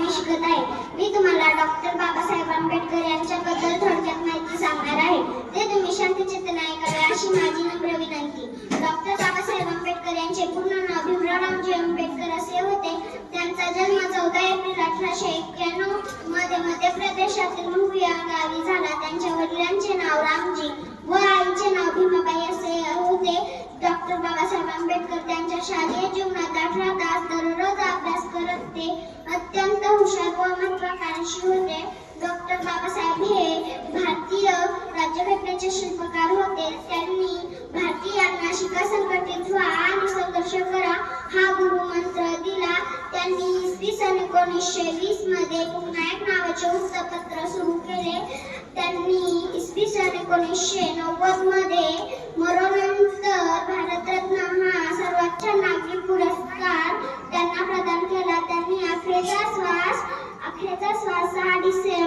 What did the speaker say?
मी शिकत आहे. मी तुम्हाला डॉक्टर बाबासाहेब आंबेडकर यांच्याबद्दल थोडक्यात माहिती सांगणार आहे. ते तुम्ही शांतचित्ताने ऐकावे अशी माझी नम्र विनंती. डॉक्टर बाबासाहेब आंबेडकर यांचे पूर्ण नाव भीमराव रामजी आंबेडकर असे होते. त्यांचा जन्म 14 एप्रिल 1891 मध्ये मध्य प्रदेशातील महू या गावी झाला. त्यांच्या वडिलांचे नाव रामजी व आईचे नाव भीमाबाई असे होते. डॉक्टर बाबासाहेब आंबेडकर त्यांच्या शालेय जीवनात 18 तास दररोज अभ्यास करत ते अत्यंत हुशार व महत्वाकांक्षी होते. डॉक्टर बाबासाहेब हे भारतीय राज्यघटनेचे शिल्पकार होते. त्यांनी भारतीयांना शिका, संघटित व्हा आणि संघर्ष करा हा गुरुमंत्र दिला. त्यांनी इसवी सन 1920 मध्ये पुण्याक नावाचे वृत्तपत्र सुरू केले. त्यांनी इसवी सन 1990 मध्ये मरणोत्तर भारतरत्न हा सर्वोच्च नागरी पुरस्कार त्यांना प्रदान केला. त्यांनी अखेरचा श्वास 6 डिसेंबर